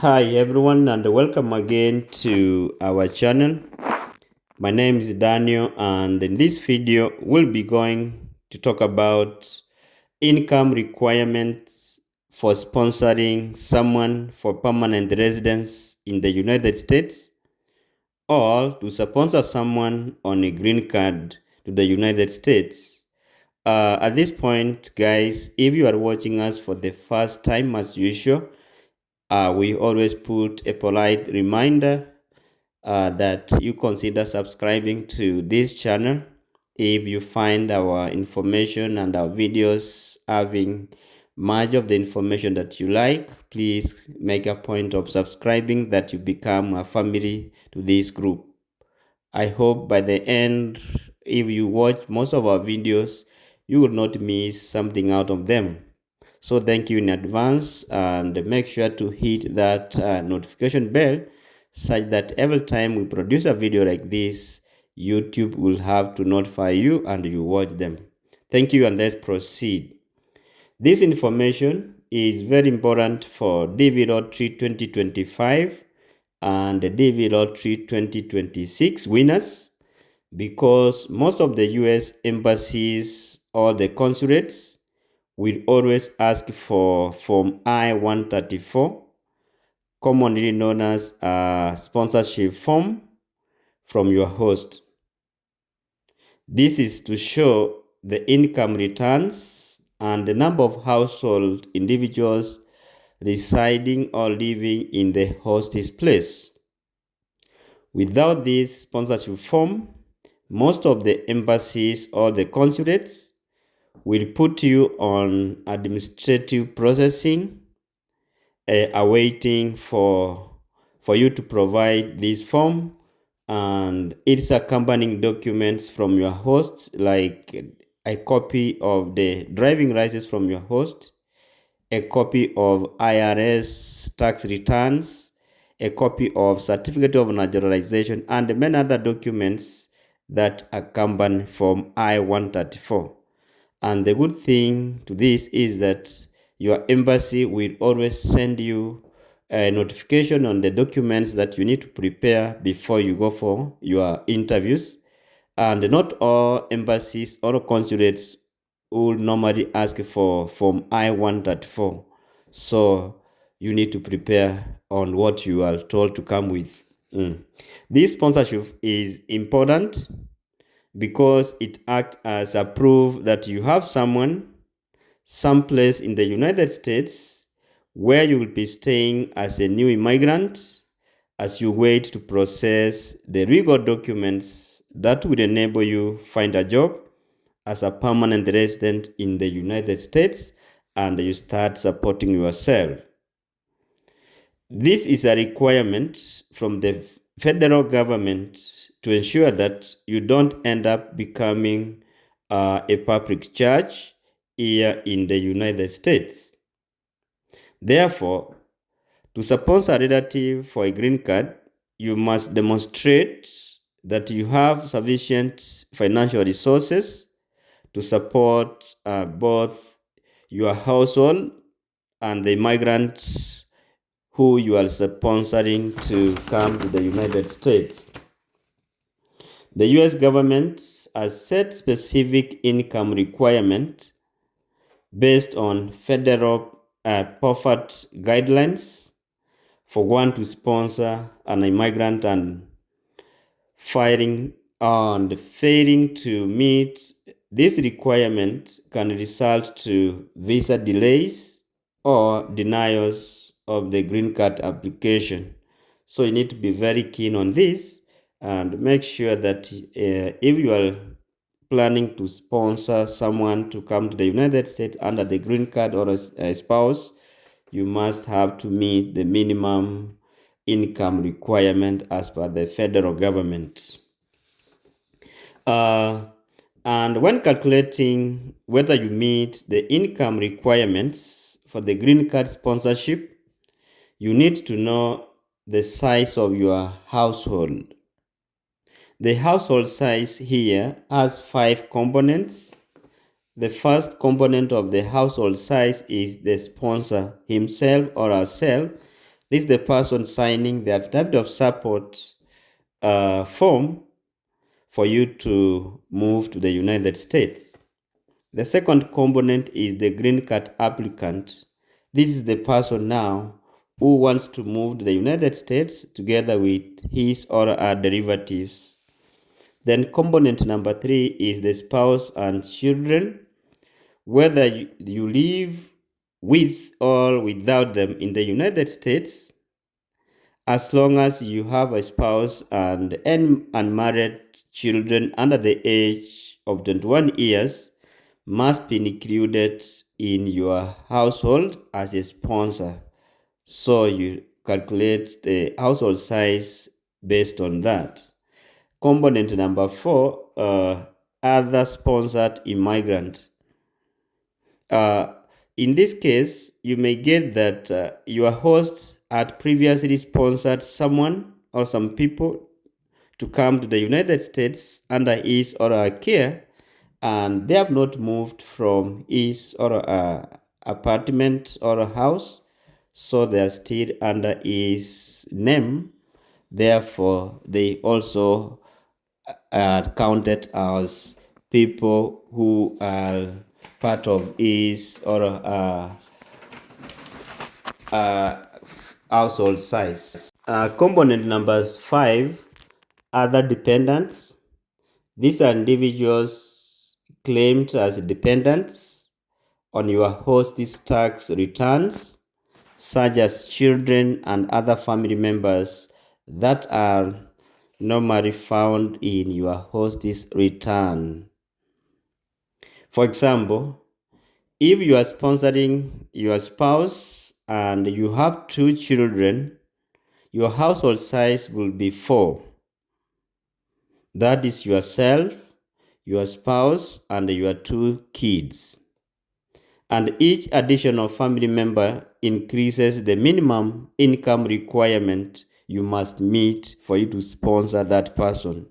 Hi everyone and welcome again to our channel. My name is Daniel and in this video we'll be going to talk about income requirements for sponsoring someone for permanent residence in the United States or to sponsor someone on a green card to the United States. At this point, guys, if you are watching us for the first time as usual, we always put a polite reminder that you consider subscribing to this channel if you find our information and our videos having much of the information that you like. Please make a point of subscribing, that you become a family to this group. I hope by the end, if you watch most of our videos, you will not miss something out of them. So thank you in advance, and make sure to hit that notification bell such that every time we produce a video like this, YouTube will have to notify you and you watch them. Thank you, and let's proceed. This information is very important for DV Lottery 2025 and the DV Lottery 2026 winners, because most of the US embassies or the consulates will always ask for Form I-134, commonly known as a sponsorship form, from your host. This is to show the income returns and the number of household individuals residing or living in the host's place. Without this sponsorship form, most of the embassies or the consulates will put you on administrative processing, awaiting for you to provide this form and its accompanying documents from your host, like a copy of the driving license from your host, a copy of IRS tax returns, a copy of certificate of naturalization, and many other documents that accompany Form I-134. And the good thing to this is that your embassy will always send you a notification on the documents that you need to prepare before you go for your interviews. And not all embassies or consulates will normally ask for Form I-134. So you need to prepare on what you are told to come with. This sponsorship is important because it acts as a proof that you have someplace in the United States where you will be staying as a new immigrant as you wait to process the legal documents that will enable you find a job as a permanent resident in the United States and you start supporting yourself. This is a requirement from the federal government to ensure that you don't end up becoming a public charge here in the United States. Therefore, to sponsor a relative for a green card, you must demonstrate that you have sufficient financial resources to support both your household and the migrants who you are sponsoring to come to the United States. The US government has set specific income requirements based on federal poverty guidelines for one to sponsor an immigrant, and failing to meet this requirement can result to visa delays or denials of the green card application. So you need to be very keen on this and make sure that if you are planning to sponsor someone to come to the United States under the green card or a spouse, you must have to meet the minimum income requirement as per the federal government. And when calculating whether you meet the income requirements for the green card sponsorship, you need to know the size of your household. The household size here has 5 components. The first component of the household size is the sponsor himself or herself This is the person signing the affidavit of support form for you to move to the United States. The second component is the green card applicant. This is the person now who wants to move to the United States together with his or her derivatives. Then component number 3 is the spouse and children. Whether you live with or without them in the United States, as long as you have a spouse and unmarried children under the age of 21 years, must be included in your household as a sponsor. So you calculate the household size based on that. Component number 4, other sponsored immigrant. In this case, you may get that your host had previously sponsored someone or some people to come to the United States under his or her care, and they have not moved from his or her apartment or house, so they are still under his name. Therefore, they also are counted as people who are part of his or household size. Component number 5, other dependents. These are individuals claimed as dependents on your host's tax returns, such as children and other family members that are normally found in your host's return. For example, if you are sponsoring your spouse and you have 2 children, your household size will be 4. That is yourself, your spouse, and your 2 kids. And each additional family member increases the minimum income requirement you must meet for you to sponsor that person.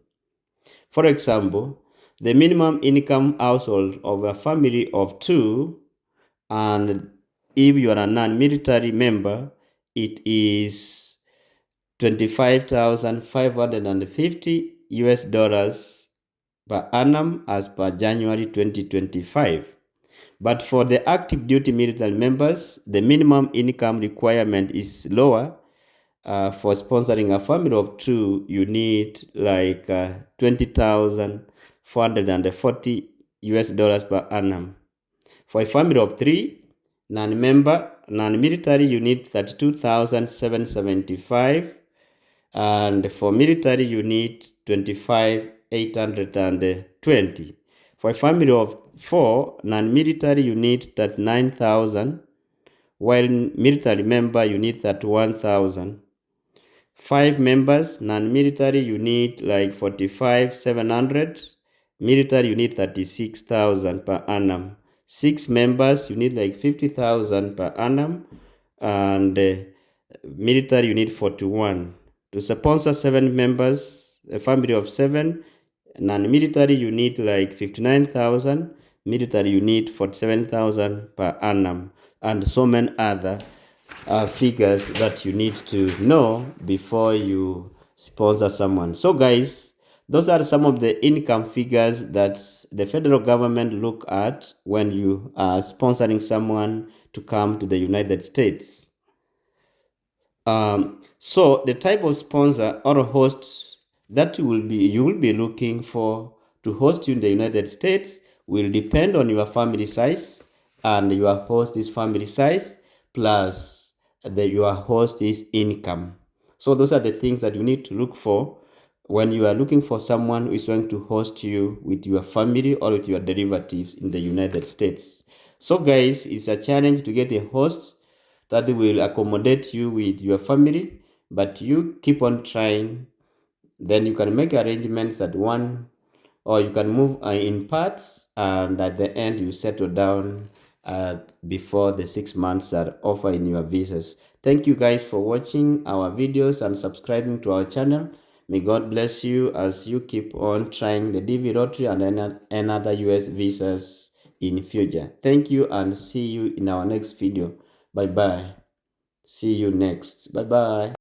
For example, the minimum income household of a family of 2, and if you are a non-military member, it is $25,550 per annum as per January 2025. But for the active duty military members, the minimum income requirement is lower. For sponsoring a family of 2, you need like $20,440 per annum. For a family of 3, non-military, you need 32,775, and for military, you need 25,820. For a family of 4, non-military, you need 39,000, while military member, you need 31,000. 5 members, non-military, you need like 45,700. Military, you need 36,000 per annum. 6 members, you need like 50,000 per annum, and military, you need 41. To sponsor 7 members, a family of 7, non-military, you need like 59,000. Military, you need 47,000 per annum, and so many other figures that you need to know before you sponsor someone. So guys, those are some of the income figures that the federal government look at when you are sponsoring someone to come to the United States. So the type of sponsor or host that you will be looking for to host you in the United States will depend on your family size and your host's family size, plus your host's income. So those are the things that you need to look for when you are looking for someone who is going to host you with your family or with your derivatives in the United States. So guys, it's a challenge to get a host that will accommodate you with your family, but you keep on trying. Then you can make arrangements at one, or you can move in parts, and at the end you settle down before the 6 months are over in your visas. Thank you guys for watching our videos and subscribing to our channel. May God bless you as you keep on trying the DV lottery and another US visas in future. Thank you, and see you in our next video. Bye bye. See you next. Bye bye.